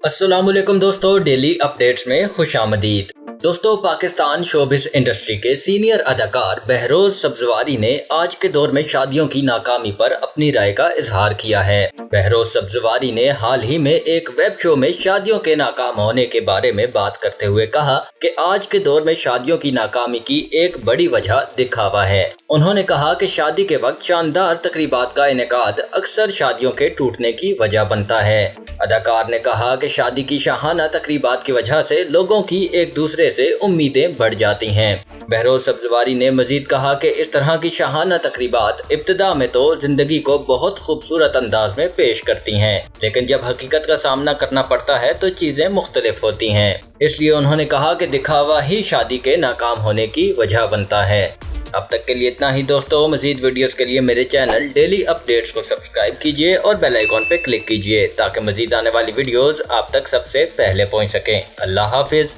अस्सलामुअलैकुम दोस्तों, daily updates में खुशामदीद। दोस्तों, पाकिस्तान शोबिस इंडस्ट्री के सीनियर अदाकार बहरोज सब्जवारी ने आज के दौर में शादियों की नाकामी पर अपनी राय का इजहार किया है। बहरोज सब्जवारी ने हाल ही में एक वेब शो में शादियों के नाकाम होने के बारे में बात करते हुए कहा कि आज के दौर में शादियों की नाकामी की एक बड़ी वजह दिखावा है। उन्होंने कहा कि शादी के वक्त शानदार तकरीबात का इनेकाद अक्सर शादियों के टूटने की वजह बनता है। अदाकार ने कहा कि शादी की शाहाना तकरीबात की वजह से लोगों की एक दूसरे से उम्मीदें बढ़ जाती हैं। बहरोज सब्जवारी ने मजीद कहा कि इस तरह की शाहाना तकरीबात इब्तिदा में तो जिंदगी को बहुत खूबसूरत अंदाज में पेश करती हैं, लेकिन जब हकीकत का सामना करना पड़ता है तो चीजें मुख्तलिफ होती हैं। इसलिए उन्होंने कहा कि दिखावा ही शादी के नाकाम होने की वजह बनता है। अब तक के लिए इतना ही दोस्तों। मजीद वीडियोस के लिए मेरे चैनल डेली अपडेट्स को सब्सक्राइब कीजिए और बेल आइकॉन पे क्लिक कीजिए ताकि मजीद आने वाली वीडियोस आप तक सबसे पहले पहुंच सकें। अल्लाह हाफिज।